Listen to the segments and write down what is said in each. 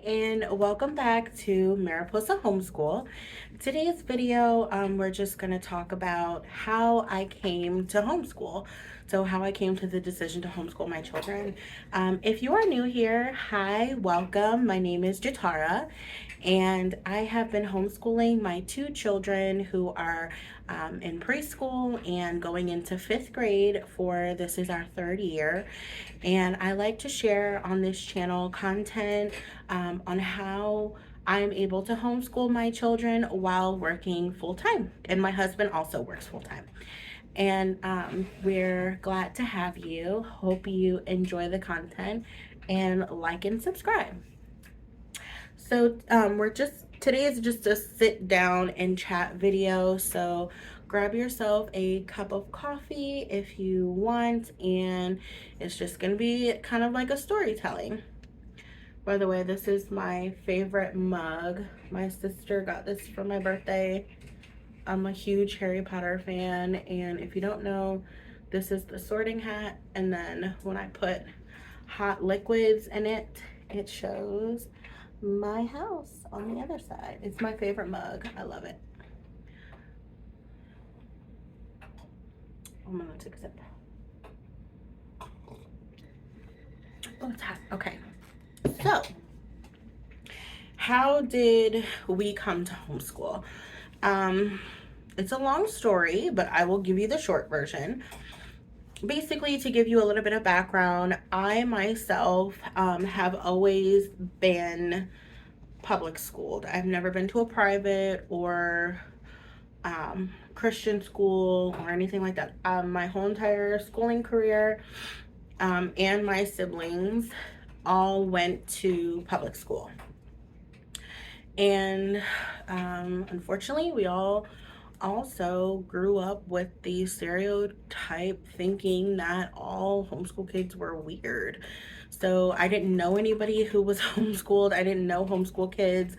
And welcome back to Mariposa Homeschool. Today's video, we're just going to talk about how I came to homeschool. So how I came to the decision to homeschool my children. If you are new here, hi, welcome. My name is Jatara, and I have been homeschooling my two children who are in preschool and going into fifth grade for this is our third year. And I like to share on this channel content on how I'm able to homeschool my children while working full time. And my husband also works full time. And we're glad to have you. Hope you enjoy the content and like and subscribe. So today is just a sit down and chat video. So grab yourself a cup of coffee if you want, and it's just gonna be kind of like a storytelling. By the way, this is my favorite mug. My sister got this for my birthday. I'm a huge Harry Potter fan, and if you don't know, this is the sorting hat, and then when I put hot liquids in it, it shows my house on the other side. It's my favorite mug. I love it. I'm gonna take a sip. Oh, it's hot. Okay. So, how did we come to homeschool? It's a long story, but I will give you the short version. Basically, to give you a little bit of background, I myself have always been public schooled. I've never been to a private or Christian school or anything like that. My whole entire schooling career and my siblings all went to public school. And unfortunately, we all also grew up with the stereotype thinking that all homeschool kids were weird. So I didn't know anybody who was homeschooled. I didn't know homeschool kids.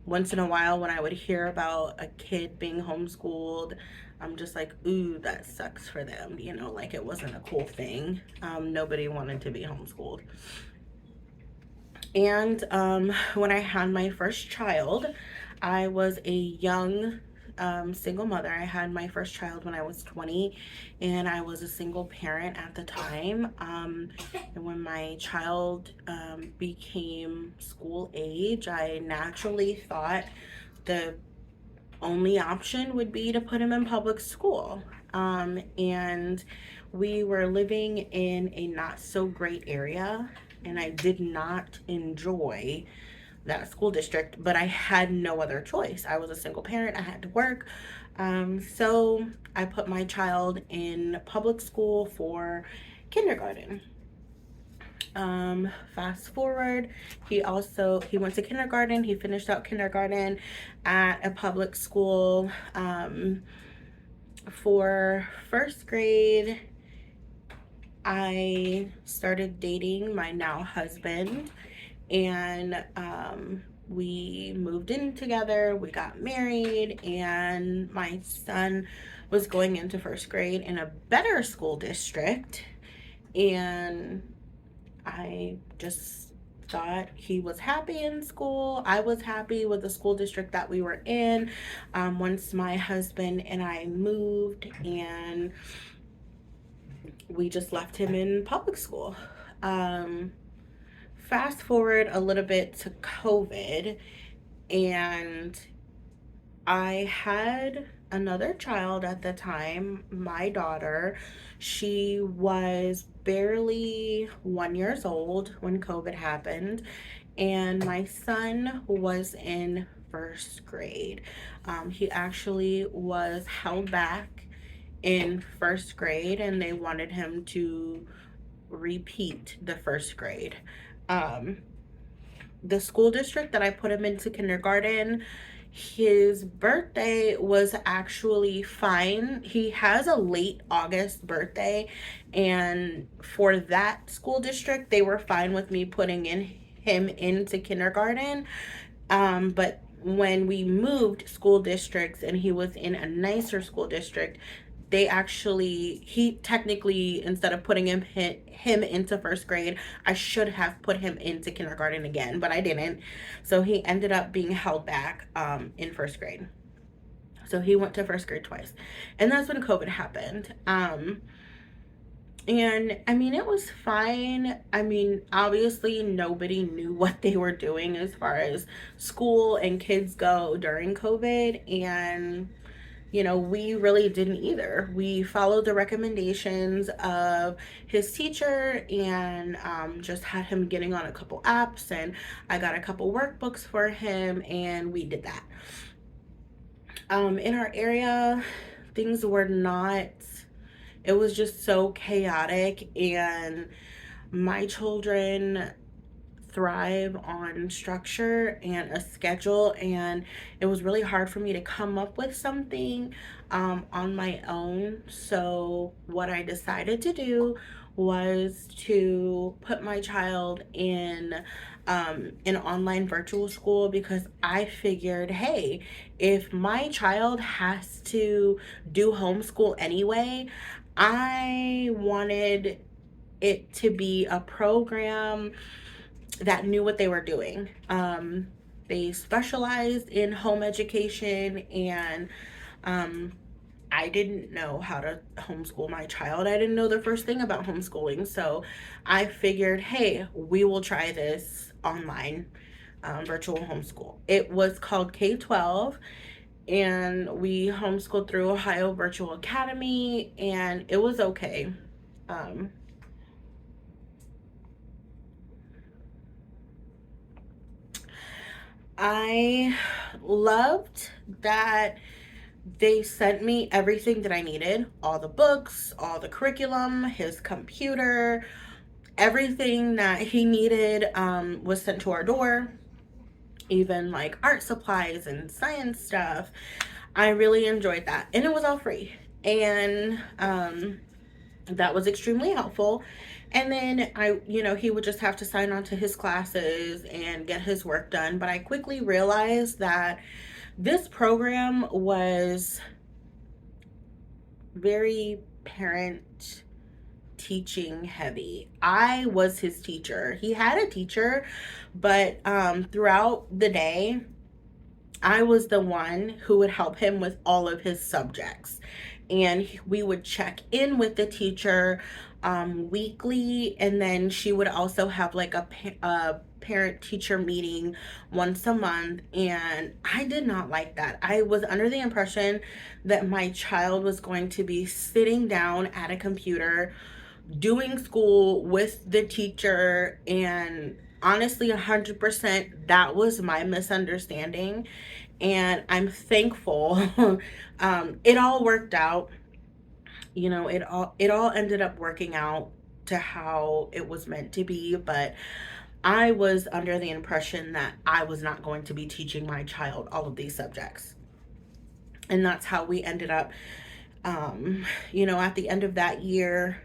Once in a while when I would hear about a kid being homeschooled, I'm just like, ooh, that sucks for them. You know, like it wasn't a cool thing. Nobody wanted to be homeschooled. And when I had my first child, I was a young single mother. I had my first child when I was 20, and I was a single parent at the time. And when my child became school age, I naturally thought the only option would be to put him in public school. And we were living in a not so great area, and I did not enjoy that school district, but I had no other choice. I was a single parent, I had to work. So I put my child in public school for kindergarten. Fast forward, he went to kindergarten. He finished out kindergarten at a public school. For first grade, I started dating my now husband, and we moved in together. We got married, and my son was going into first grade in a better school district, and I just thought he was happy in school. I was happy with the school district that we were in. Once my husband and I moved, and we just left him in public school. Fast forward a little bit to COVID, and I had another child at the time, my daughter. She was barely 1 year old when COVID happened, and my son was in first grade. He actually was held back in first grade, and they wanted him to repeat the first grade. The school district that I put him into kindergarten, his birthday was actually fine. He has a late August birthday, and for that school district, they were fine with me putting him into kindergarten. But when we moved school districts and he was in a nicer school district, he technically, instead of putting him into first grade, I should have put him into kindergarten again, but I didn't. So he ended up being held back in first grade. So he went to first grade twice. And that's when COVID happened. And I mean, it was fine. I mean, obviously, nobody knew what they were doing as far as school and kids go during COVID. And we really didn't either. We followed the recommendations of his teacher and just had him getting on a couple apps, and I got a couple workbooks for him, and we did that. In our area, things were not, it was just so chaotic, and my children thrive on structure and a schedule, and it was really hard for me to come up with something on my own. So what I decided to do was to put my child in an online virtual school, because I figured, hey, if my child has to do homeschool anyway, I wanted it to be a program that knew what they were doing. They specialized in home education, and I didn't know how to homeschool my child. I didn't know the first thing about homeschooling. So I figured, hey, we will try this online virtual homeschool. It was called K-12, and we homeschooled through Ohio Virtual Academy, and it was okay. Um, I loved that they sent me everything that I needed, all the books, all the curriculum, his computer, everything that he needed was sent to our door, even like art supplies and science stuff. I really enjoyed that, and it was all free. And that was extremely helpful. And then he would just have to sign on to his classes and get his work done. But I quickly realized that this program was very parent teaching heavy. I was his teacher. He had a teacher, but throughout the day, I was the one who would help him with all of his subjects. And we would check in with the teacher weekly. And then she would also have like a parent teacher meeting once a month. And I did not like that. I was under the impression that my child was going to be sitting down at a computer doing school with the teacher. And honestly, 100% that was my misunderstanding, and I'm thankful. It all worked out. It all ended up working out to how it was meant to be, but I was under the impression that I was not going to be teaching my child all of these subjects. And that's how we ended up. At the end of that year,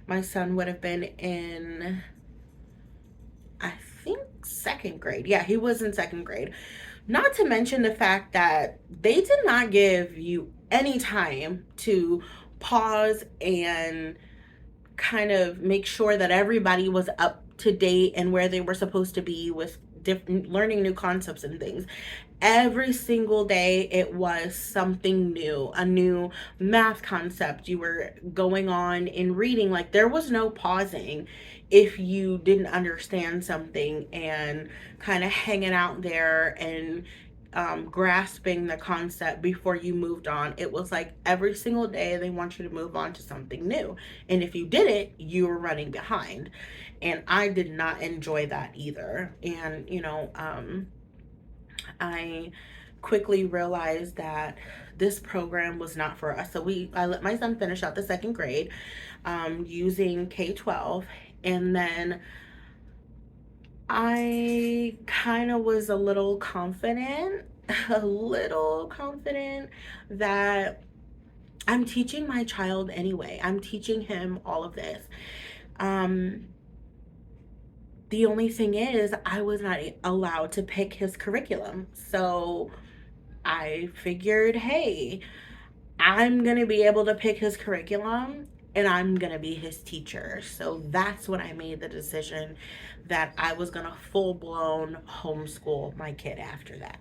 my son would have been in, I think, second grade. Yeah, he was in second grade. Not to mention the fact that they did not give you any time to pause and kind of make sure that everybody was up to date and where they were supposed to be with different learning new concepts and things. Every single day it was something new, a new math concept you were going on in reading. Like, there was no pausing if you didn't understand something, and kind of hanging out there and grasping the concept before you moved on. It was like every single day they want you to move on to something new. And if you didn't, you were running behind. And I did not enjoy that either. And, I quickly realized that this program was not for us. So I let my son finish out the second grade using K-12. And then I kind of was a little confident, that I'm teaching my child anyway. I'm teaching him all of this. The only thing is, I was not allowed to pick his curriculum. So I figured, hey, I'm going to be able to pick his curriculum and I'm going to be his teacher. So that's when I made the decision that I was going to full blown homeschool my kid after that.